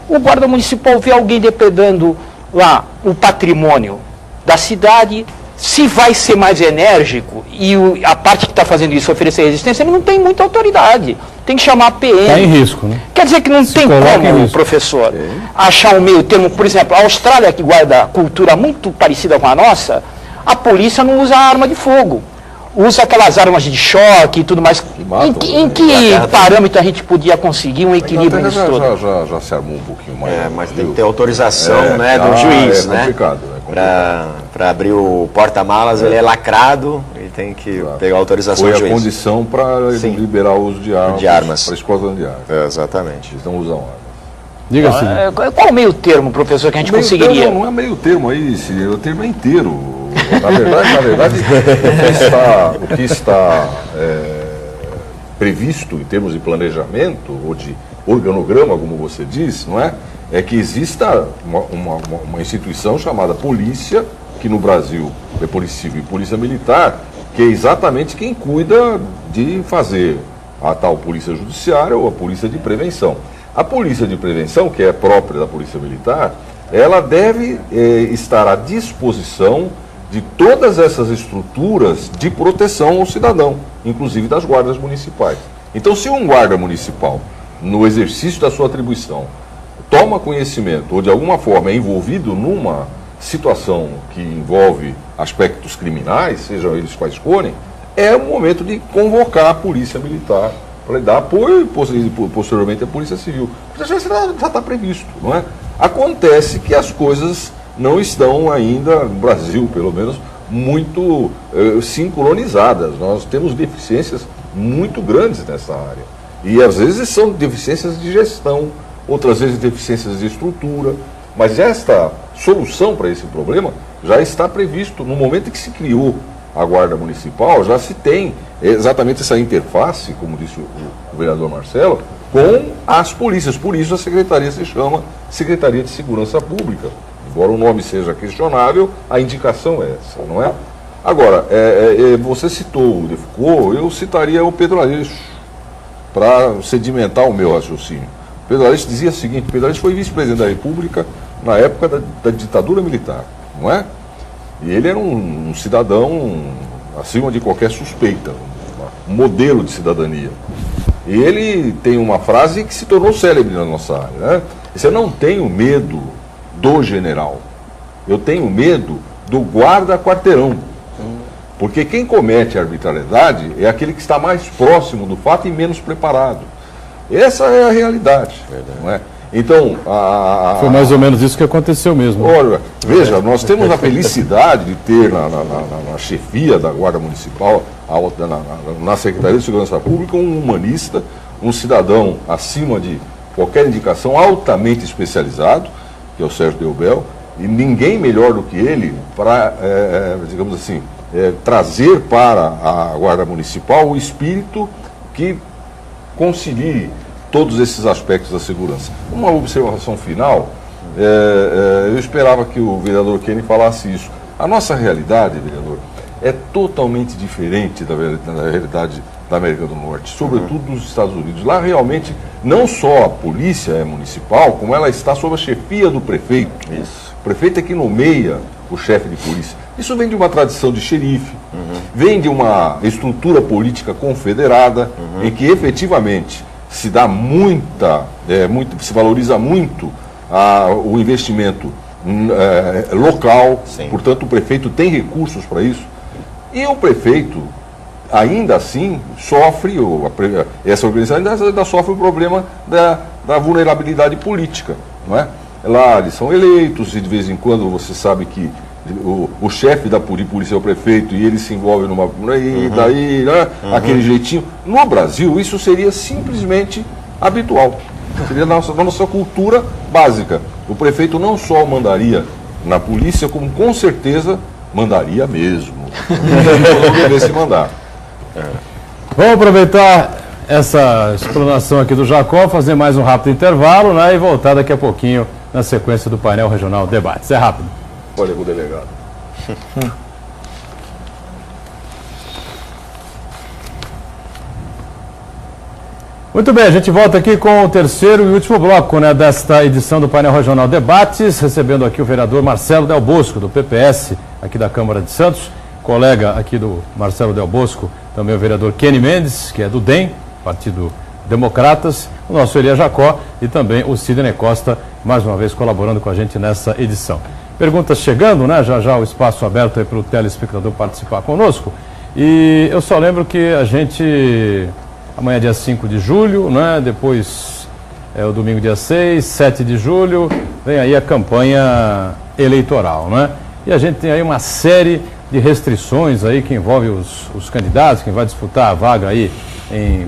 o guarda municipal vê alguém depredando lá o patrimônio da cidade, se vai ser mais enérgico e a parte que está fazendo isso oferecer resistência, ele não tem muita autoridade. Tem que chamar a PM. Está em risco, né? Quer dizer que não tem como, professor, achar um meio termo. Por exemplo, a Austrália, que guarda cultura muito parecida com a nossa, a polícia não usa arma de fogo. Usa aquelas armas de choque e tudo mais. Em que parâmetro a gente podia conseguir um equilíbrio nisso todo? Já se armou um pouquinho mais. Mas tem que ter autorização, do juiz, né? É complicado. Para abrir o porta-malas, ele é lacrado, ele tem que pegar a autorização Foi do a juiz. condição para liberar o uso de armas. Para esquadrão de armas. Exatamente. Eles não usam armas. Diga assim. Qual o meio termo, professor, que a gente conseguiria? Não é meio termo aí, o termo é inteiro. Na verdade o que está previsto em termos de planejamento ou de organograma, como você diz, não é? É que exista uma instituição chamada polícia, que no Brasil é Polícia Civil e Polícia Militar, que é exatamente quem cuida de fazer a tal polícia judiciária ou a polícia de prevenção. A polícia de prevenção, que é própria da Polícia Militar, ela deve estar à disposição de todas essas estruturas de proteção ao cidadão, inclusive das guardas municipais. Então, se um guarda municipal, no exercício da sua atribuição, toma conhecimento ou de alguma forma é envolvido numa situação que envolve aspectos criminais, sejam eles quais forem, é o momento de convocar a Polícia Militar para dar apoio e posteriormente a Polícia Civil. Já está previsto, não é? Acontece que as coisas não estão ainda, no Brasil pelo menos, muito sincronizadas. Nós temos deficiências muito grandes nessa área. E às vezes são deficiências de gestão, outras vezes deficiências de estrutura. Mas esta solução para esse problema já está previsto no momento em que se criou a Guarda Municipal, já se tem exatamente essa interface, como disse o vereador Marcelo, com as polícias. Por isso a secretaria se chama Secretaria de Segurança Pública. Embora o nome seja questionável, a indicação é essa, não é? Agora, você citou o Defcor, eu citaria o Pedro Aleixo, para sedimentar o meu raciocínio. O Pedro Aleixo dizia o seguinte: Pedro Aleixo foi vice-presidente da República na época da ditadura militar, não é? E ele era um cidadão acima de qualquer suspeita, um modelo de cidadania. E ele tem uma frase que se tornou célebre na nossa área, né? Eu não tenho medo do general, eu tenho medo do guarda-quarteirão. Porque quem comete a arbitrariedade é aquele que está mais próximo do fato e menos preparado. Essa é a realidade, não é? Então, foi mais ou menos isso que aconteceu mesmo. Olha, veja, nós temos a felicidade de ter na chefia da Guarda Municipal, na Secretaria de Segurança Pública, um humanista, um cidadão acima de qualquer indicação, altamente especializado, que é o Sérgio Deubel, e ninguém melhor do que ele para, digamos assim, trazer para a Guarda Municipal o espírito que concilie todos esses aspectos da segurança. Uma observação final, eu esperava que o vereador Kenny falasse isso. A nossa realidade, vereador, é totalmente diferente da realidade da América do Norte, sobretudo nos Estados Unidos. Lá realmente não só a polícia é municipal, como ela está sob a chefia do prefeito. Isso. O prefeito é que nomeia o chefe de polícia. Isso vem de uma tradição de xerife, vem de uma estrutura política confederada, em que efetivamente se dá se valoriza muito o investimento local. Sim. Portanto o prefeito tem recursos para isso. E o prefeito, ainda assim, sofre, essa organização ainda sofre o problema da vulnerabilidade política, não é? Lá eles são eleitos e de vez em quando você sabe que o chefe da polícia é o prefeito e ele se envolve numa... E daí, né? Aquele jeitinho. No Brasil, isso seria simplesmente habitual. Seria da nossa cultura básica. O prefeito não só mandaria na polícia, como com certeza mandaria mesmo. Não devesse mandar. Vamos aproveitar essa explanação aqui do Jacó, fazer mais um rápido intervalo, né, e voltar daqui a pouquinho na sequência do painel regional Debates. É rápido. Olha o delegado. Muito bem, a gente volta aqui com o terceiro e último bloco, né, desta edição do painel regional Debates, recebendo aqui o vereador Marcelo Del Bosco, do PPS, aqui da Câmara de Santos, colega aqui do Marcelo Del Bosco, também o vereador Kenny Mendes, que é do DEM, Partido Democratas, o nosso Elia Jacó e também o Sidney Costa, mais uma vez colaborando com a gente nessa edição. Perguntas chegando, né? Já o espaço aberto aí para o telespectador participar conosco. E eu só lembro que a gente, amanhã dia 5 de julho, né? Depois é o domingo dia 6, 7 de julho, vem aí a campanha eleitoral, né? E a gente tem aí uma série de restrições aí que envolve os candidatos, quem vai disputar a vaga aí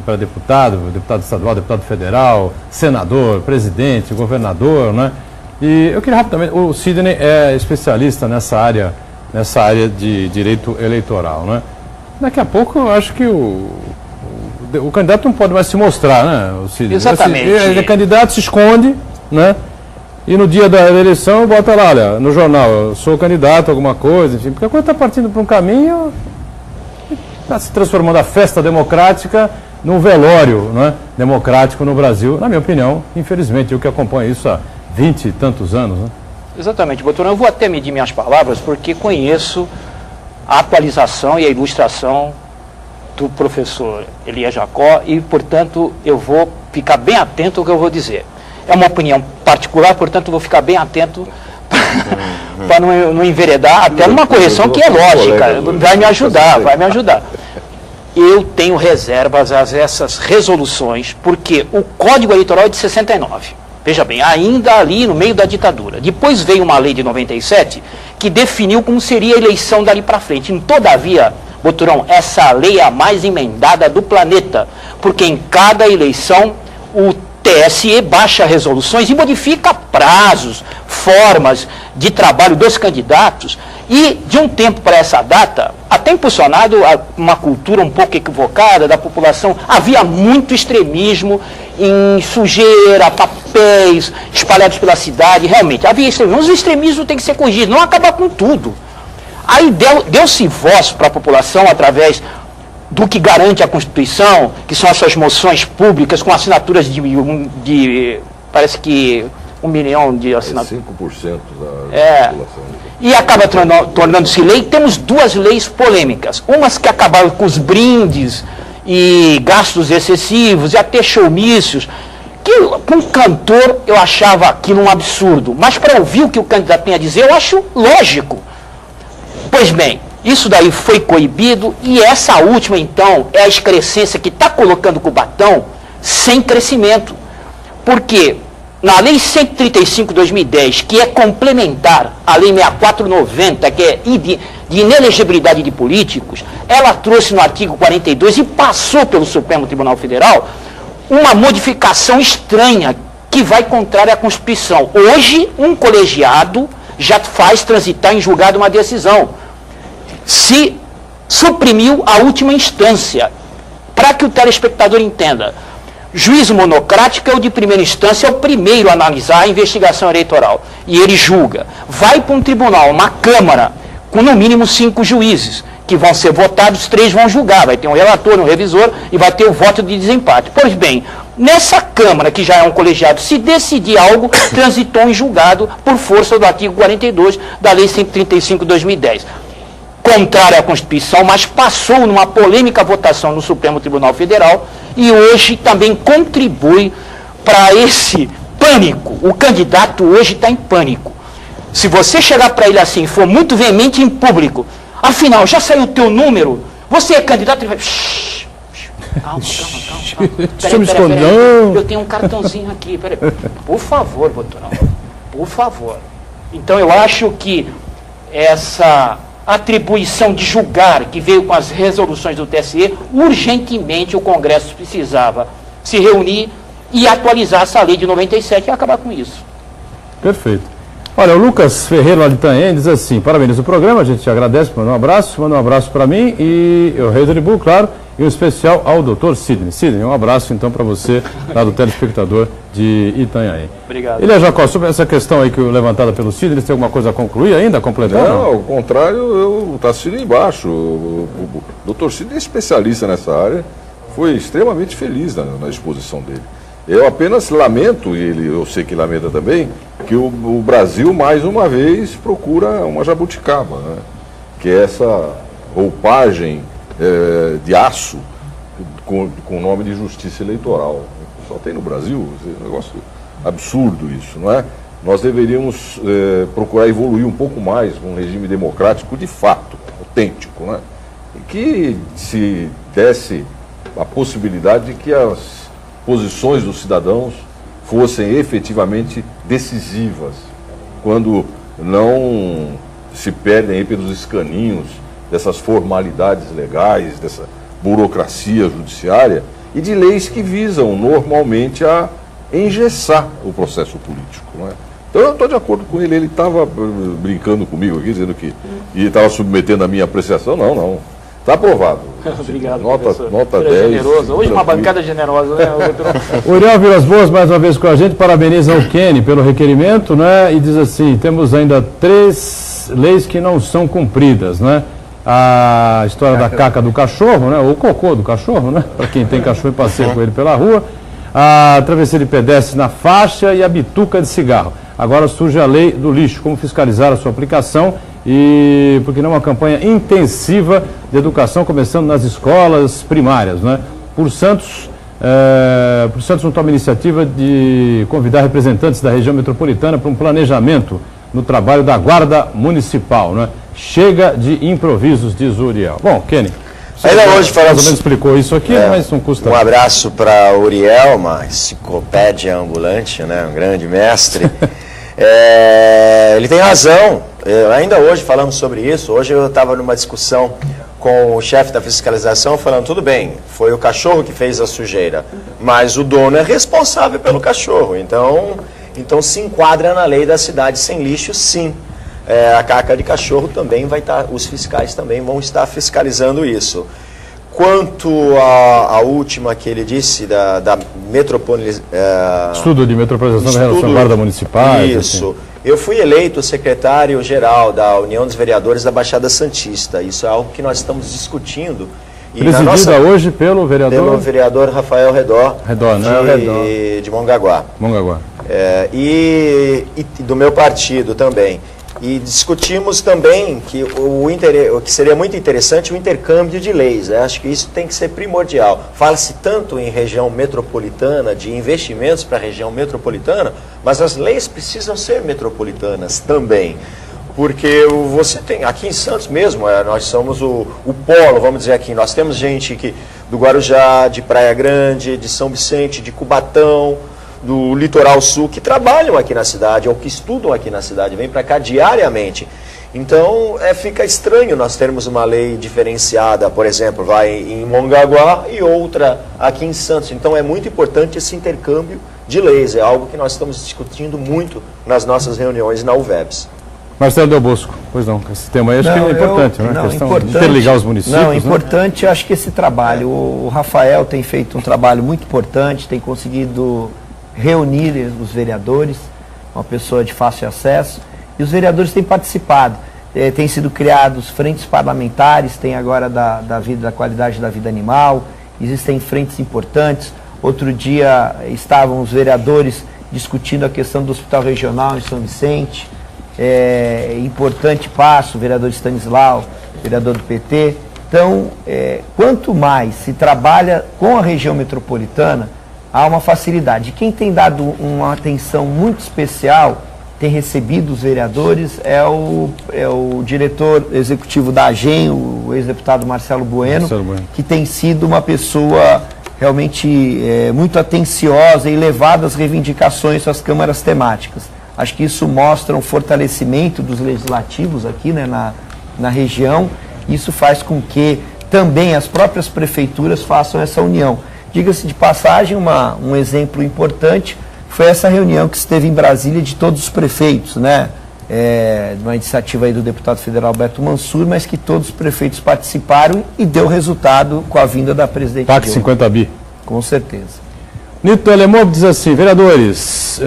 para deputado estadual, deputado federal, senador, presidente, governador, né? E eu queria rapidamente, o Sidney é especialista nessa área de direito eleitoral, né? Daqui a pouco eu acho que o candidato não pode mais se mostrar, né, o Sidney? Exatamente. Ele é candidato, se esconde, né? E no dia da eleição bota lá, olha, no jornal, eu sou candidato a alguma coisa, enfim, porque a coisa está partindo para um caminho, está se transformando a festa democrática num velório, né, democrático no Brasil, na minha opinião, infelizmente, eu que acompanho isso há 20 e tantos anos, né? Exatamente, Boturão. Eu vou até medir minhas palavras, porque conheço a atualização e a ilustração do professor Elias Jacó e, portanto, eu vou ficar bem atento ao que eu vou dizer. É uma opinião particular, portanto, vou ficar bem atento para não enveredar até numa correção que é lógica. Vai me ajudar. Eu tenho reservas a essas resoluções, porque o Código Eleitoral é de 69. Veja bem, ainda ali no meio da ditadura. Depois veio uma lei de 97 que definiu como seria a eleição dali para frente. Todavia, Boturão, essa lei é a mais emendada do planeta, porque em cada eleição o TSE baixa resoluções e modifica prazos, formas de trabalho dos candidatos e, de um tempo para essa data, até impulsionado uma cultura um pouco equivocada da população, havia muito extremismo em sujeira, papéis espalhados pela cidade, realmente, havia extremismo. Os extremismos têm que ser corrigidos, não acabar com tudo. Aí deu-se voz para a população através do que garante a Constituição, que são essas moções públicas com assinaturas de parece que 1 milhão de assinaturas. 5% da população. E acaba tornando-se lei. Temos duas leis polêmicas. Umas que acabaram com os brindes e gastos excessivos e até showmícios, que com cantor eu achava aquilo um absurdo. Mas para ouvir o que o candidato tem a dizer, eu acho lógico. Pois bem, isso daí foi coibido e essa última, então, é a excrescência que está colocando Cubatão sem crescimento. Porque na Lei 135/2010, que é complementar à Lei 64/90, que é de inelegibilidade de políticos, ela trouxe no artigo 42 e passou pelo Supremo Tribunal Federal uma modificação estranha que vai contrária à Constituição. Hoje, um colegiado já faz transitar em julgado uma decisão. Se suprimiu a última instância. Para que o telespectador entenda, juízo monocrático é o de primeira instância, é o primeiro a analisar a investigação eleitoral. E ele julga. Vai para um tribunal, uma Câmara, com no mínimo 5 juízes, que vão ser votados, 3 vão julgar. Vai ter um relator, um revisor e vai ter o voto de desempate. Pois bem, nessa Câmara, que já é um colegiado, se decidir algo, transitou em julgado por força do artigo 42 da Lei 135/2010. Contrária à Constituição, mas passou numa polêmica votação no Supremo Tribunal Federal e hoje também contribui para esse pânico. O candidato hoje está em pânico. Se você chegar para ele assim, for muito veemente em público, afinal, já saiu o teu número? Você é candidato? Ele vai... Calma. Peraí. Eu tenho um cartãozinho aqui. Peraí. Por favor, Boturão. Por favor. Então, eu acho que essa atribuição de julgar, que veio com as resoluções do TSE, urgentemente o Congresso precisava se reunir e atualizar essa lei de 97 e acabar com isso. Perfeito. Olha, o Lucas Ferreira, lá de Itanhaém, diz assim: parabéns o programa, a gente te agradece, manda um abraço para mim e eu retribuo, claro, e um especial ao Dr. Sidney. Sidney, um abraço então para você, lá do telespectador de Itanhaém. Obrigado. Elias Jacó, sobre essa questão aí que levantada pelo Sidney, tem alguma coisa a concluir ainda, completar? Não, ao contrário, eu estou assistindo embaixo. O Dr. Sidney é especialista nessa área, foi extremamente feliz na exposição dele. Eu apenas lamento, e eu sei que lamenta também, que o Brasil, mais uma vez, procura uma jabuticaba, né? Que é essa roupagem de aço com o nome de justiça eleitoral. Só tem no Brasil, é um negócio absurdo isso, não é? Nós deveríamos procurar evoluir um pouco mais com um regime democrático de fato, autêntico, né? E que se desse a possibilidade de que as posições dos cidadãos fossem efetivamente decisivas, quando não se perdem aí pelos escaninhos dessas formalidades legais, dessa burocracia judiciária, e de leis que visam normalmente a engessar o processo político. Não é? Então eu estou de acordo com ele, ele estava brincando comigo aqui, dizendo que estava submetendo a minha apreciação. Não. Está aprovado. Obrigado, nota 10. Generoso. Hoje uma bancada generosa, né? Uriel Vilas Boas, mais uma vez com a gente, parabeniza o Kenny pelo requerimento, né? E diz assim, temos ainda 3 leis que não são cumpridas, né? A história da caca do cachorro, né? Ou o cocô do cachorro, né? Para quem tem cachorro e passeia com ele pela rua. A travessia de pedestres na faixa e a bituca de cigarro. Agora surge a lei do lixo, como fiscalizar a sua aplicação e, por que não, uma campanha intensiva de educação, começando nas escolas primárias, né? Por Santos não toma iniciativa de convidar representantes da região metropolitana para um planejamento no trabalho da Guarda Municipal, né? Chega de improvisos, diz o Uriel. Bom, Kenny, ainda hoje falamos... mais ou menos explicou isso aqui, mas não custa... Um abraço para Uriel, uma enciclopédia ambulante, né? Um grande mestre. Ele tem razão. Ainda hoje falamos sobre isso. Hoje eu estava numa discussão com o chefe da fiscalização falando, tudo bem, foi o cachorro que fez a sujeira, mas o dono é responsável pelo cachorro. Então se enquadra na lei da cidade sem lixo, sim. A caca de cachorro também vai estar, os fiscais também vão estar fiscalizando isso. Quanto à última que ele disse, da metropolização... Estudo de metropolização da relação guarda municipal. Isso. Assim. Eu fui eleito secretário-geral da União dos Vereadores da Baixada Santista. Isso é algo que nós estamos discutindo. E presidida hoje pelo vereador? Pelo vereador Rafael Redor, de Mongaguá. E do meu partido também. E discutimos também que o que seria muito interessante o intercâmbio de leis. Acho que isso tem que ser primordial. Fala-se tanto em região metropolitana, de investimentos para a região metropolitana, mas as leis precisam ser metropolitanas também. Porque você tem, aqui em Santos mesmo, nós somos o polo, vamos dizer aqui, nós temos gente do Guarujá, de Praia Grande, de São Vicente, de Cubatão, do Litoral Sul, que trabalham aqui na cidade, ou que estudam aqui na cidade, vêm para cá diariamente. Então, fica estranho nós termos uma lei diferenciada, por exemplo, vai em Mongaguá e outra aqui em Santos. Então, é muito importante esse intercâmbio de leis, é algo que nós estamos discutindo muito nas nossas reuniões na UVEPS. Marcelo Del Bosco, pois não, esse tema aí acho que é importante, né? A questão de interligar os municípios. Não, importante, acho que esse trabalho, o Rafael tem feito um trabalho muito importante, tem conseguido reunir os vereadores, uma pessoa de fácil acesso, e os vereadores têm participado. Têm sido criados frentes parlamentares, tem agora da qualidade da vida animal, existem frentes importantes. Outro dia estavam os vereadores discutindo a questão do Hospital Regional em São Vicente, importante passo, o vereador Stanislau, vereador do PT. Então, quanto mais se trabalha com a região metropolitana, há uma facilidade. Quem tem dado uma atenção muito especial, tem recebido os vereadores, é o diretor executivo da AGEM, o ex-deputado Marcelo Bueno, que tem sido uma pessoa realmente muito atenciosa e levado às reivindicações às câmaras temáticas. Acho que isso mostra um fortalecimento dos legislativos aqui, né, na região. Isso faz com que também as próprias prefeituras façam essa união. Diga-se de passagem, um exemplo importante foi essa reunião que esteve em Brasília de todos os prefeitos, né? Uma iniciativa aí do deputado federal Beto Mansur, mas que todos os prefeitos participaram e deu resultado com a vinda da presidente PAC 50 bi. Com certeza. Nito Elemov diz assim, vereadores,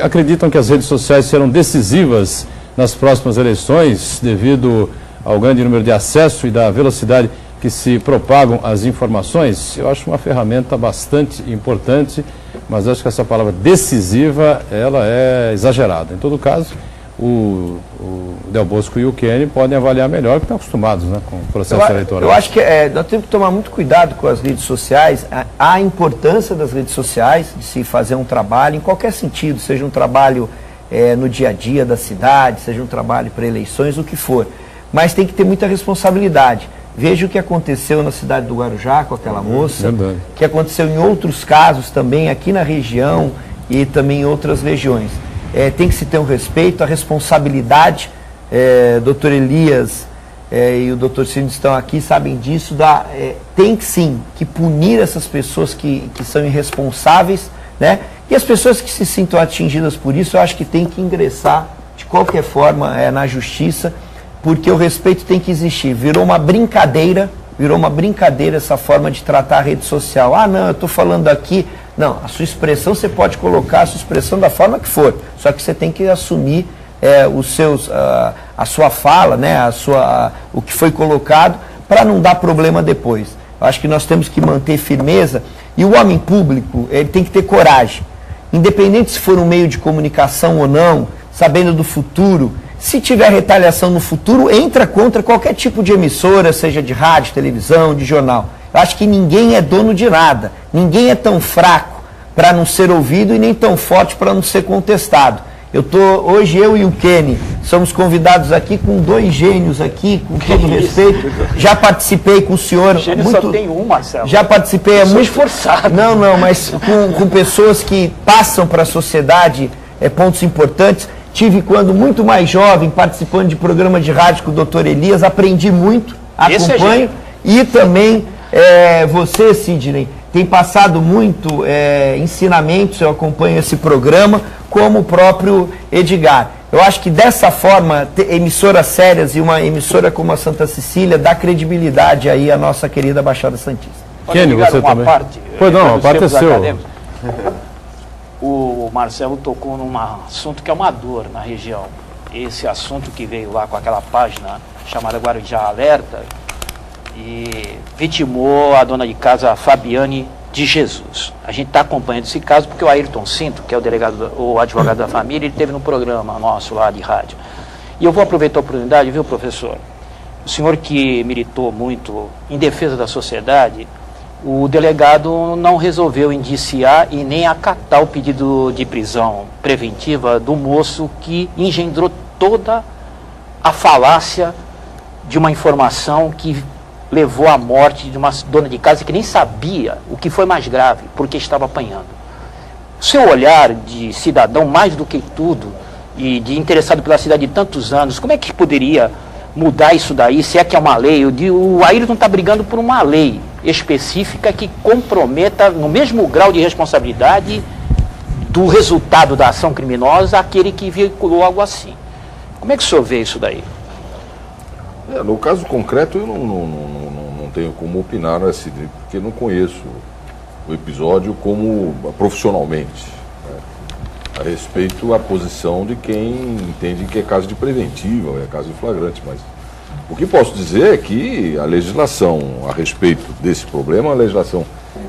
acreditam que as redes sociais serão decisivas nas próximas eleições devido ao grande número de acesso e da velocidade que se propagam as informações? Eu acho uma ferramenta bastante importante, mas acho que essa palavra decisiva, ela é exagerada. Em todo caso, o Del Bosco e o Kenny podem avaliar melhor, porque estão acostumados, né, com o processo eleitoral. Eu acho que nós temos que tomar muito cuidado com as redes sociais, a importância das redes sociais, de se fazer um trabalho, em qualquer sentido, seja um trabalho no dia a dia da cidade, seja um trabalho para eleições, o que for. Mas tem que ter muita responsabilidade. Veja o que aconteceu na cidade do Guarujá com aquela moça, que aconteceu em outros casos também aqui na região e também em outras regiões. Tem que se ter um respeito, a responsabilidade. Dr. Elias e o Dr. Cid estão aqui, sabem disso, tem que sim, que punir essas pessoas que são irresponsáveis, né? E as pessoas que se sintam atingidas por isso, eu acho que tem que ingressar, de qualquer forma, na justiça, porque o respeito tem que existir. Virou uma brincadeira essa forma de tratar a rede social. Ah, não, eu estou falando aqui. Não, a sua expressão você pode colocar a sua expressão da forma que for, só que você tem que assumir a sua fala, né, o que foi colocado, para não dar problema depois. Eu acho que nós temos que manter firmeza, e o homem público, ele tem que ter coragem. Independente se for um meio de comunicação ou não, sabendo do futuro, se tiver retaliação no futuro, entra contra qualquer tipo de emissora, seja de rádio, televisão, de jornal. Eu acho que ninguém é dono de nada, ninguém é tão fraco para não ser ouvido e nem tão forte para não ser contestado. Hoje eu e o Kenny somos convidados aqui com dois gênios aqui, com todo respeito. Já participei com o senhor. Gênio muito, só tem um, Marcelo. Já participei muito esforçado. Não, mas com pessoas que passam para a sociedade pontos importantes. Tive quando muito mais jovem, participando de programa de rádio com o Dr. Elias, aprendi muito, acompanho. E também você, Sidney, tem passado muito ensinamentos, eu acompanho esse programa, como o próprio Edgar. Eu acho que dessa forma, emissoras sérias e uma emissora como a Santa Cecília dá credibilidade aí à nossa querida Baixada Santista. Kenny, você também? Pois não, a parte é seu. O Marcelo tocou num assunto que é uma dor na região. Esse assunto que veio lá com aquela página chamada Guarujá Alerta e vitimou a dona de casa Fabiane de Jesus. A gente está acompanhando esse caso porque o Ayrton Cinto, que é o advogado da família, ele esteve no programa nosso lá de rádio. E eu vou aproveitar a oportunidade, viu, professor? O senhor que militou muito em defesa da sociedade, o delegado não resolveu indiciar e nem acatar o pedido de prisão preventiva do moço que engendrou toda a falácia de uma informação que levou à morte de uma dona de casa que nem sabia o que foi mais grave, porque estava apanhando. O seu olhar de cidadão, mais do que tudo, e de interessado pela cidade de tantos anos, como é que poderia mudar isso daí, se é que é uma lei? O Ayrton está brigando por uma lei específica que comprometa, no mesmo grau de responsabilidade do resultado da ação criminosa, aquele que veiculou algo assim. Como é que o senhor vê isso daí? No caso concreto, eu não tenho como opinar, porque não conheço o episódio como profissionalmente, né, a respeito à posição de quem entende que é caso de preventiva, é caso de flagrante, mas o que posso dizer é que a legislação a respeito desse problema é uma legislação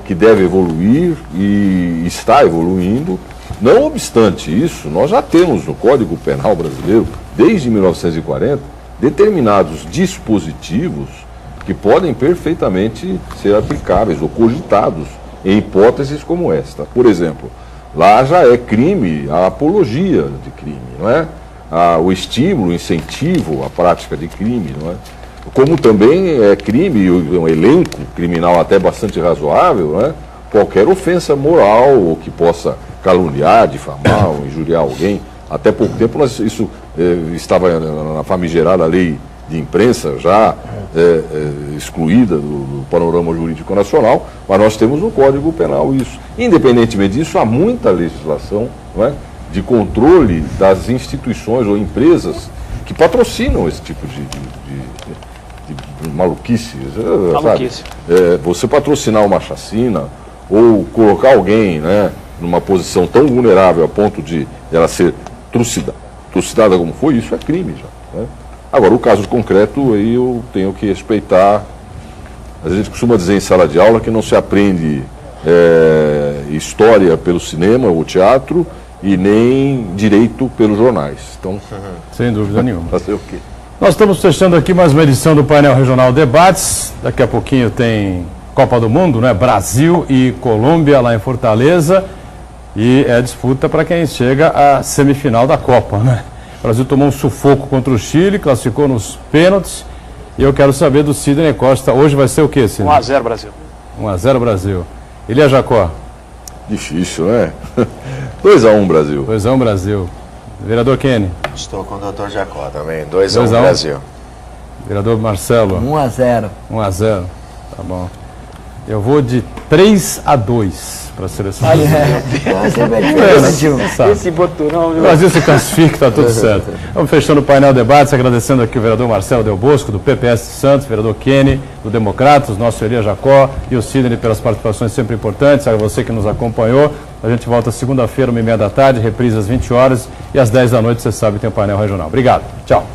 que deve evoluir e está evoluindo. Não obstante isso, nós já temos no Código Penal brasileiro, desde 1940, determinados dispositivos que podem perfeitamente ser aplicáveis ou cogitados em hipóteses como esta. Por exemplo, lá já é crime a apologia de crime, não é? O estímulo, o incentivo à prática de crime, não é? Como também é crime, um elenco criminal até bastante razoável, não é? Qualquer ofensa moral ou que possa caluniar, difamar ou injuriar alguém. Até pouco tempo isso estava na famigerada lei de imprensa, já excluída do panorama jurídico nacional, mas nós temos no Código Penal isso. Independentemente disso, há muita legislação, não é, de controle das instituições ou empresas que patrocinam esse tipo de maluquice. Maluquice. Você patrocinar uma chacina ou colocar alguém, né, numa posição tão vulnerável a ponto de ela ser trucidada como foi, isso é crime já, né? Agora, o caso concreto, aí eu tenho que respeitar. A gente costuma dizer em sala de aula que não se aprende história pelo cinema ou teatro e nem direito pelos jornais. Então, sem dúvida nenhuma. Fazer o quê? Nós estamos fechando aqui mais uma edição do Painel Regional Debates. Daqui a pouquinho tem Copa do Mundo, né? Brasil e Colômbia lá em Fortaleza. E é disputa para quem chega à semifinal da Copa, né? O Brasil tomou um sufoco contra o Chile, classificou nos pênaltis. E eu quero saber do Sidney Costa. Hoje vai ser o quê, Sidney? 1-0 Brasil. 1-0 Brasil. Elia Jacó. Difícil, né? 2-1 Brasil. 2-1 Brasil. Vereador Kenny. Estou com o Dr. Jacó também. 2-1 Brasil. Vereador Marcelo. 1-0. 1-0. Tá bom. Eu vou de 3-2 para a seleção. Esse boturão, o Brasil se classifica, está tudo certo. Vamos fechando o painel debates, agradecendo aqui o vereador Marcelo Del Bosco, do PPS de Santos, vereador Kenny, do Democratas, nosso Elia Jacó e o Sidney pelas participações sempre importantes, a você que nos acompanhou. A gente volta segunda-feira, 1h30 da tarde, reprise às 20 horas e às 10 da noite, você sabe, tem o painel regional. Obrigado. Tchau.